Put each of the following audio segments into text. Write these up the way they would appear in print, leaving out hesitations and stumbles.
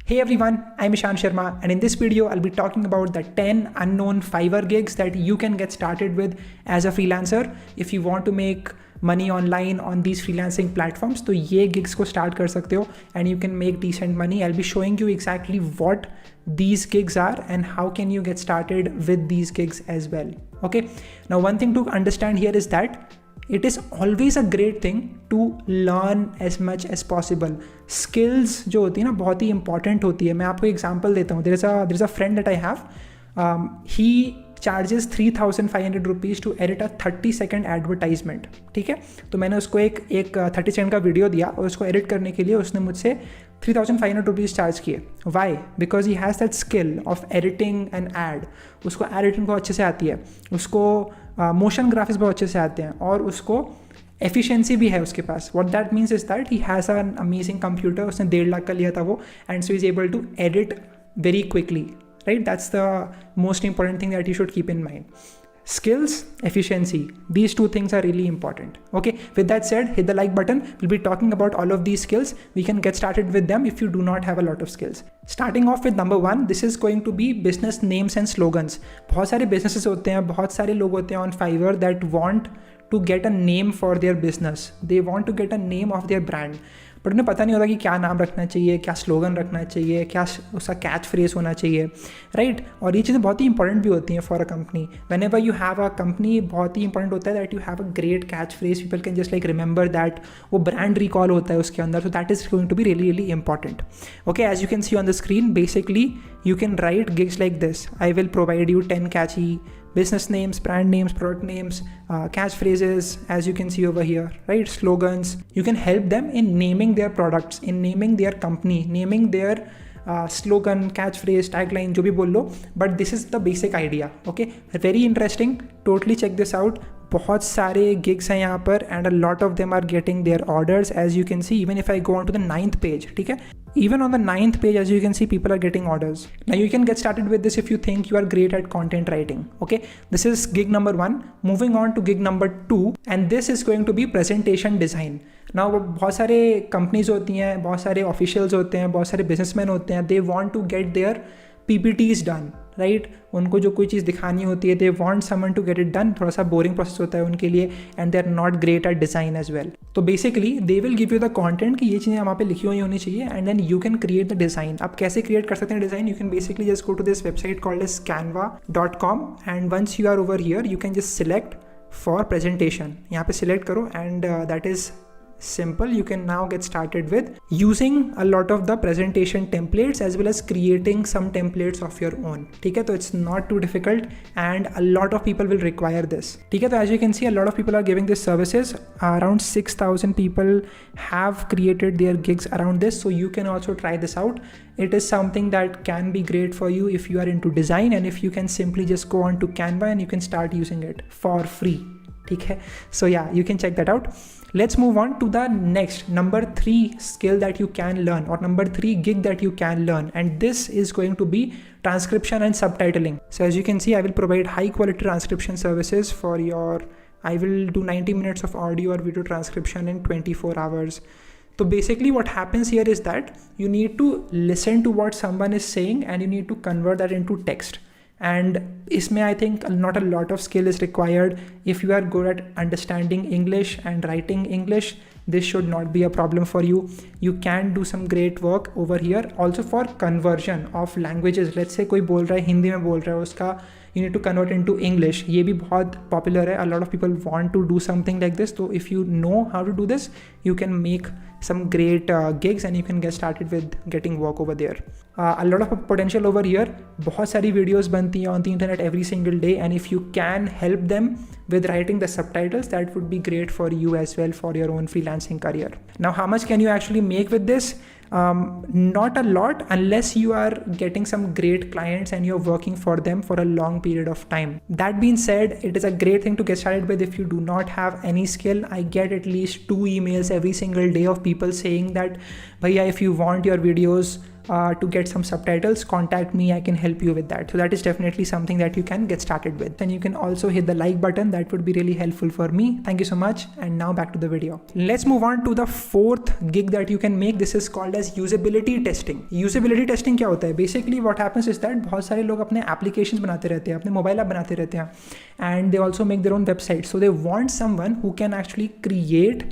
Hey everyone, I'm Ishan Sharma, and in this video I'll be talking about the 10 unknown Fiverr gigs that you can get started with as a freelancer if you want to make money online on these freelancing platforms. तो ये gigs को start कर सकते हो and you can make decent money. I'll be showing you exactly what these gigs are and how can you get started with these gigs as well. Okay, now one thing to understand here is that it is always a great thing to learn as much as possible. Skills जो होती है ना बहुत ही important होती है. मैं आपको example देता हूँ. There is a friend that I have. He charges 3,500 rupees to edit a 30-second advertisement. ठीक है, तो मैंने उसको एक 30 सेकंड का वीडियो दिया और उसको एडिट करने के लिए उसने मुझसे 3,500 रुपीज़ चार्ज किए. Why? Because he has that skill of editing an ad. उसको एडिटिंग बहुत अच्छे से आती है, उसको मोशन ग्राफिक्स बहुत अच्छे से आते हैं और उसको एफिशिएंसी भी है उसके पास. What that means is that he has an amazing computer. उसने 1.5 लाख का लिया था वो, and so is able to edit very quickly. Right? That's the most important thing that you should keep in mind. Skills, efficiency, these two things are really important. Okay, with that said, hit the like button. We'll be talking about all of these skills. We can get started with them if you do not have a lot of skills. Starting off with number 1, this is going to be business names and slogans. बहुत सारे businesses होते हैं, बहुत सारे लोग होते हैं on Fiverr that want to get a name for their business. They want to get a name of their brand. But उन्हें पता नहीं होता कि क्या नाम रखना चाहिए, क्या स्लोगन रखना चाहिए, क्या उसका कैच फ्रेज होना चाहिए, राइट? और ये चीज़ें बहुत ही इंपॉर्टेंट भी होती हैं for a company. Whenever you have a company, बहुत ही इंपॉर्टेंट होता है that you have a great catch phrase. People can just like remember that. वो ब्रांड रिकॉल होता है उसके अंदर. So that is going to be really really important. Okay, as you can see on the screen, basically you can write gigs like this. I will provide you 10 catchy business names, brand names, product names, catchphrases, as you can see over here, right? Slogans. You can help them in naming their products, in naming their company, naming their slogan, catchphrase, tagline, जो भी बोल लो. But this is the basic idea. Okay, very interesting. Totally check this out. बहुत सारे gigs हैं यहाँ पर and a lot of them are getting their orders, as you can see. Even if I go on to the 9th page, ठीक है, even on the 9th page, as you can see, people are getting orders. Now you can get started with this if you think you are great at content writing. Okay, this is gig number 1. Moving on to gig number 2, and this is going to be presentation design. Now बहुत सारे companies होती हैं, बहुत सारे officials होते हैं, बहुत सारे businessmen होते हैं. They want to get their PPTs done, right? उनको जो कोई चीज़ दिखानी होती है, they want someone to get it done. थोड़ा सा boring process होता है उनके लिए, and they are not great at design as well. तो basically they will give you the content कि ये चीज़ें वहाँ पे लिखी हुई होनी चाहिए, and then you can create the design. आप कैसे create कर सकते हैं design? You can basically just go to this website called as canva.com, and once you are over here, you can just select for presentation. यहाँ पे select करो, and that is simple. You can now get started with using a lot of the presentation templates as well as creating some templates of your own. ठीक है, तो it's not too difficult and a lot of people will require this. ठीक है, तो as you can see, a lot of people are giving this services. Around 6,000 people have created their gigs around this, so you can also try this out. It is something that can be great for you if you are into design, and if you can simply just go on to Canva and you can start using it for free. ठीक है, so yeah, you can check that out. Let's move on to the next, number 3 skill that you can learn, or number 3 gig that you can learn, and this is going to be transcription and subtitling. So as you can see, I will provide high quality transcription services for your, I will do 90 minutes of audio or video transcription in 24 hours. So basically what happens here is that you need to listen to what someone is saying and you need to convert that into text. And इसमें I think not a lot of skill is required. If you are good at understanding English and writing English, this should not be a problem for you. You can do some great work over here. Also for conversion of languages, let's say कोई बोल रहा है हिंदी में बोल रहा है, उसका you need to convert into English. ये भी बहुत popular है. A lot of people want to do something like this. So if you know how to do this, you can make some great gigs and you can get started with getting work over there. A lot of potential over here. बहुत सारी videos बनती हैं on the internet every single day, and if you can help them with writing the subtitles, that would be great for you as well for your own freelancing career. Now, how much can you actually make with this? Not a lot, unless you are getting some great clients and you're working for them for a long period of time. That being said, it is a great thing to get started with if you do not have any skill. I get at least 2 emails every single day of people saying that, bhaiya, if you want your videos to get some subtitles, contact me. I can help you with that. So that is definitely something that you can get started with. And you can also hit the like button. That would be really helpful for me. Thank you so much. And now back to the video. Let's move on to the fourth gig that you can make. This is called as usability testing. Usability testing क्या होता है? Basically what happens is that बहुत सारे लोग अपने applications बनाते रहते हैं, अपने mobile app बनाते रहते हैं, and they also make their own website. So they want someone who can actually create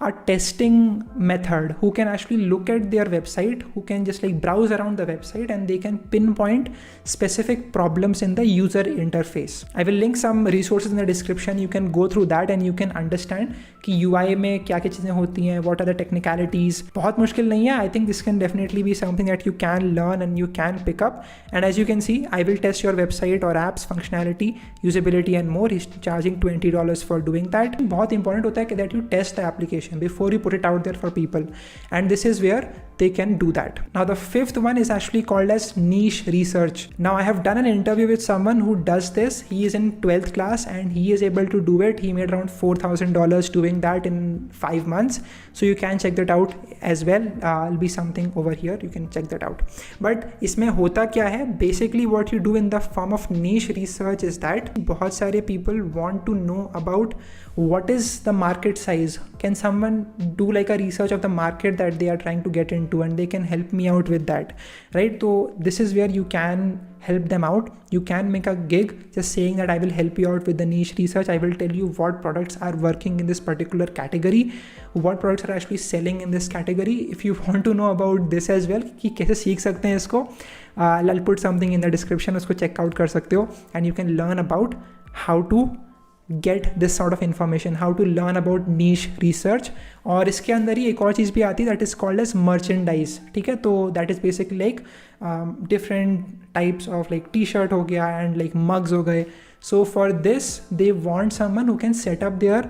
a testing method, who can actually look at their website, who can just like browse around the website, and they can pinpoint specific problems in the user interface. I will link some resources in the description. You can go through that and you can understand कि UI में क्या क्या चीज़ें होती हैं, what are the technicalities. बहुत मुश्किल नहीं है. I think this can definitely be something that you can learn and you can pick up. And as you can see, I will test your website or apps functionality, usability and more. He's charging $20 for doing that. बहुत important होता है that you test the application before you put it out there for people, and this is where they can do that. Now the fifth one is actually called as niche research. Now I have done an interview with someone who does this. He is in 12th class and he is able to do it. He made around $4,000 doing that in 5 months. So you can check that out as well. I'll be something over here, you can check that out. But इसमें होता क्या है? Basically what you do in the form of niche research is that बहुत सारे people want to know about what is the market size. Can someone do like a research of the market that they are trying to get into, and they can help me out with that, right? So this is where you can help them out. You can make a gig just saying that I will help you out with the niche research. I will tell you what products are working in this particular category, what products are actually selling in this category. If you want to know about this as well, कि कैसे सीख सकते हैं इसको, I'll put something in the description, उसको check out कर सकते हो, and you can learn about how to get this sort of information, how to learn about niche research. और इसके अंदर ही एक और चीज़ भी आती है that is called as merchandise. ठीक है, तो that is basically like different types of like t-shirt हो गया and like mugs हो गए. So for this they want someone who can set up their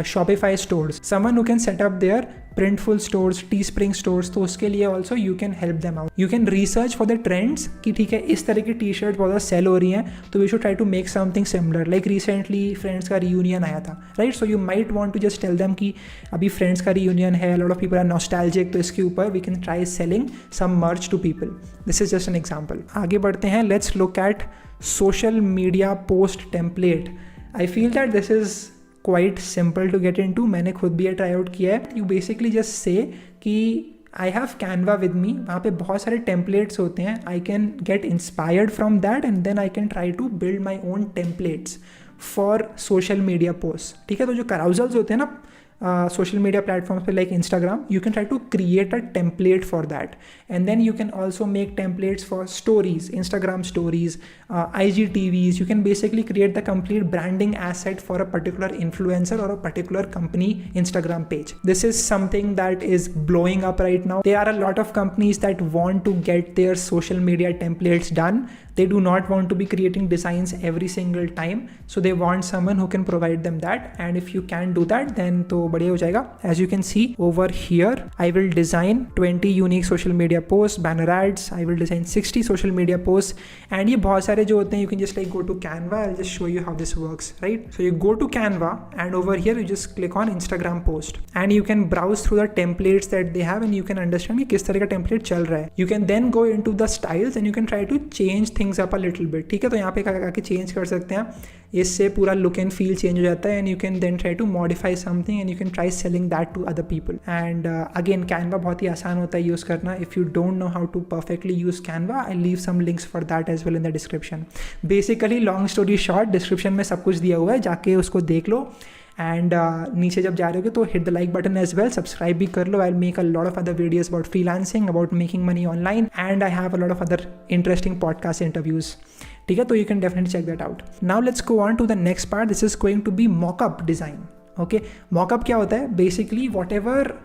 Shopify stores, someone who can set up their Printful stores, Teespring stores. तो उसके लिए also you can help them out. You can research for the trends कि ठीक है इस तरह की t-shirt बहुत ज़्यादा sell हो रही हैं, तो we should try to make something similar. Like recently Friends का reunion आया था, right? So you might want to just tell them कि अभी Friends का reunion है, a lot of people are nostalgic, तो इसके ऊपर we can try selling some merch to people. This is just an example. आगे बढ़ते हैं. Let's look at social media post template. I feel that this is quite simple to get into. मैंने खुद भी ये ट्राई आउट किया है. You basically just say कि I have Canva with me. वहाँ पे बहुत सारे templates होते हैं. I can get inspired from that and then I can try to build my own templates for social media posts. ठीक है, तो जो carousels होते हैं ना social media platforms पे like Instagram, you can try to create a template for that, and then you can also make templates for stories, Instagram stories, IGTVs. You can basically create the complete branding asset for a particular influencer or a particular company Instagram page. This is something that is blowing up right now. There are a lot of companies that want to get their social media templates done. They do not want to be creating designs every single time, so they want someone who can provide them that. And if you can do that, then तो बढ़िया हो जाएगा. As you can see over here, I will design 20 unique social media posts, banner ads. I will design 60 social media posts, and ये बहुत सारे जो होते हैं, you can just like go to Canva. I'll just show you how this works, right? So you go to Canva, and over here you just click on Instagram post, and you can browse through the templates that they have, and you can understand कि किस तरह का template चल रहा है. You can then go into the styles, and you can try to change things up a little bit. ठीक है, तो यहाँ पे आके चेंज कर सकते हैं. इससे पूरा लुक एंड फील चेंज हो जाता है, and you can then try to modify something and you can try selling that to other people. And again Canva बहुत ही आसान होता है यूज़ करना. If you don't know how to perfectly use Canva, I leave some links for that as well in the description. Basically long story short, description में सब कुछ दिया हुआ है, जाके उसको देख लो. एंड नीचे जब जा रहे हो तो hit the like button as well, subscribe भी कर लो. I will make a lot of other videos about freelancing, about making money online, and I have a lot of other interesting podcast interviews. ठीक है, तो you can definitely check that out. Now let's go on to the next part. This is going to be mockup design. Okay, mockup क्या होता है? Basically what ever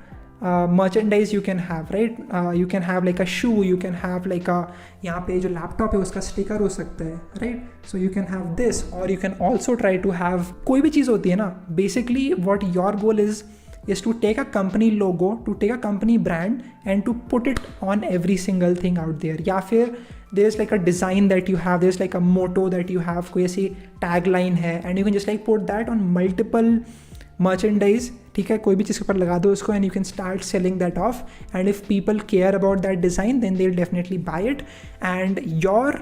merchandise you can have, right? You can have like a shoe, you can have like a, यहाँ पे जो laptop है उसका sticker हो सकता है, right? So you can have this, or you can also try to have कोई भी चीज़ होती है ना. Basically what your goal is to take a company logo, to take a company brand and to put it on every single thing out there. या फिर there's like a design that you have, there's like a motto that you have, कोई ऐसी tagline है, and you can just like put that on multiple merchandise, ठीक है, कोई भी चीज़ के ऊपर लगा दो उसको and you can start selling that off, and if people care about that design then they'll definitely buy it. And your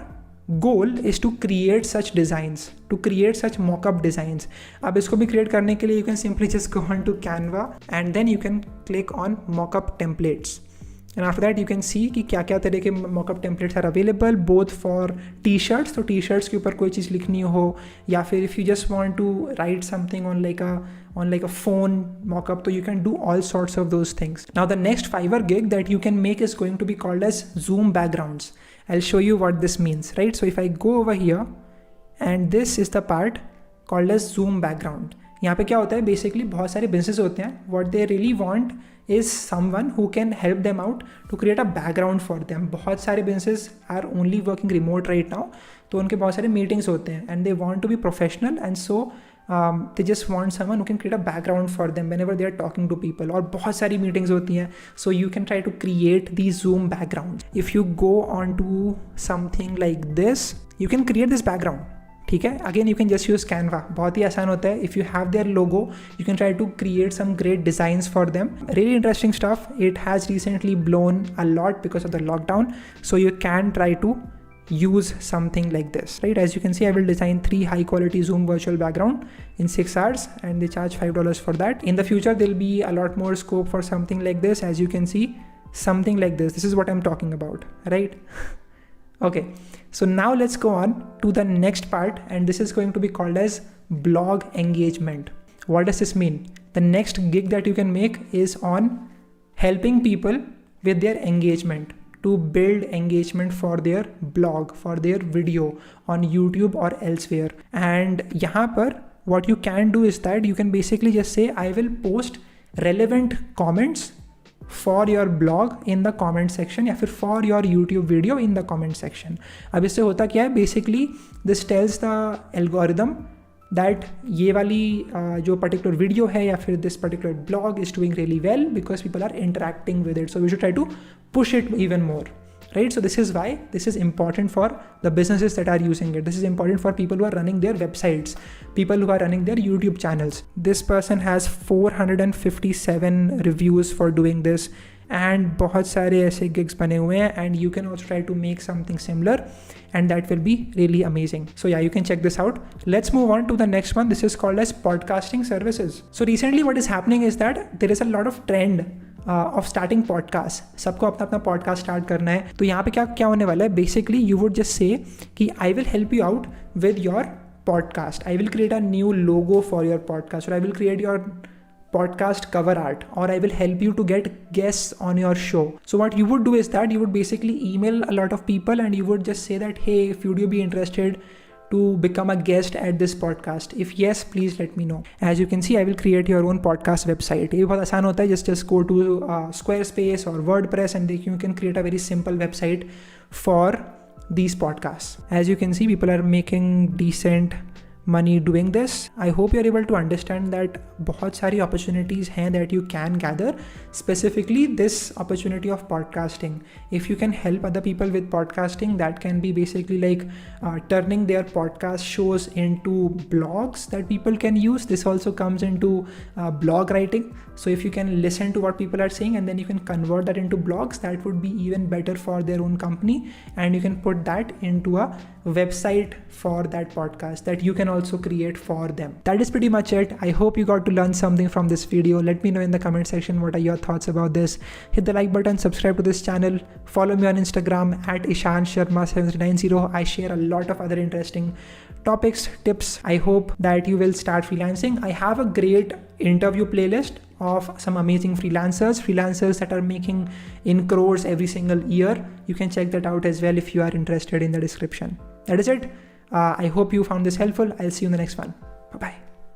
goal is to create such designs, to create such mock-up designs. अब इसको भी create करने के लिए you can simply just go on to Canva and then you can click on mock-up templates. And after that you can see कि क्या क्या तरह के mock-up templates are available both for t-shirts. तो t-shirts के ऊपर कोई चीज़ लिखनी हो, या फिर if you just want to write something on like a phone mock-up, so you can do all sorts of those things. Now the next Fiverr gig that you can make is going to be called as Zoom backgrounds. I'll show you what this means, right? So if I go over here and this is the part called as Zoom background. यहाँ पे क्या होता है, basically बहुत सारे business होते हैं, what they really want is someone who can help them out to create a background for them. बहुत सारे businesses are only working remote right now, तो उनके बहुत सारे meetings होते हैं and they want to be professional, and so they just want someone who can create a background for them whenever they are talking to people. और बहुत सारी meetings होती हैं, so you can try to create these Zoom backgrounds. If you go on to something like this, you can create this background. ठीक है, again you can just use Canva, बहुत ही आसान होता है. If you have their logo you can try to create some great designs for them. Really interesting stuff. It has recently blown a lot because of the lockdown, so you can try to use something like this, right? As you can see, I will design 3 high quality Zoom virtual background in 6 hours and they charge $5 for that. In the future there'll be a lot more scope for something like this. As you can see, something like this is what I'm talking about, right? Okay, so now let's go on to the next part, and this is going to be called as blog engagement. What does this mean? The next gig that you can make is on helping people with their engagement, to build engagement for their blog, for their video on YouTube or elsewhere. And यहाँ पर what you can do is that you can basically just say I will post relevant comments for your blog in the comment section, या फिर for your YouTube video in the comment section. अब इससे होता क्या है, basically this tells the algorithm that ये वाली जो particular video है या फिर this particular blog is doing really well because people are interacting with it, so we should try to push it even more, right? So this is why this is important for the businesses that are using it. This is important for people who are running their websites, people who are running their YouTube channels. This person has 457 reviews for doing this, and बहुत सारे ऐसे gigs बने हुए हैं, and you can also try to make something similar and that will be really amazing. So yeah, you can check this out. Let's move on to the next one. This is called as podcasting services. So recently what is happening is that there is a lot of trend of starting podcast. सबको अपना अपना podcast start करना है. तो यहाँ पे क्या होने वाला है, basically you would just say कि I will help you out with your podcast. I will create a new logo for your podcast, or I will create your podcast cover art, or I will help you to get guests on your show. So what you would do is that you would basically email a lot of people and you would just say that, hey, if would you be interested to become a guest at this podcast? If yes, please let me know. As you can see, I will create your own podcast website. ये बहुत आसान होता है. Just go to Squarespace or WordPress and you can create a very simple website for these podcasts. As you can see, people are making decent money doing this. I hope you're able to understand that बहुत सारी opportunities हैं that you can gather. Specifically this opportunity of podcasting. If you can help other people with podcasting, that can be basically like turning their podcast shows into blogs that people can use. This also comes into blog writing. So if you can listen to what people are saying and then you can convert that into blogs, that would be even better for their own company, and you can put that into a website for that podcast that you can also create for them. That is pretty much it. I hope you got to learn something from this video. Let me know in the comment section what are your thoughts about this. Hit the like button, subscribe to this channel, follow me on Instagram at ishansharma7390. I share a lot of other interesting topics, tips. I hope that you will start freelancing. I have a great interview playlist of some amazing freelancers that are making in crores every single year. You can check that out as well if you are interested in the description. That is it. I hope you found this helpful. I'll see you in the next one. Bye-bye.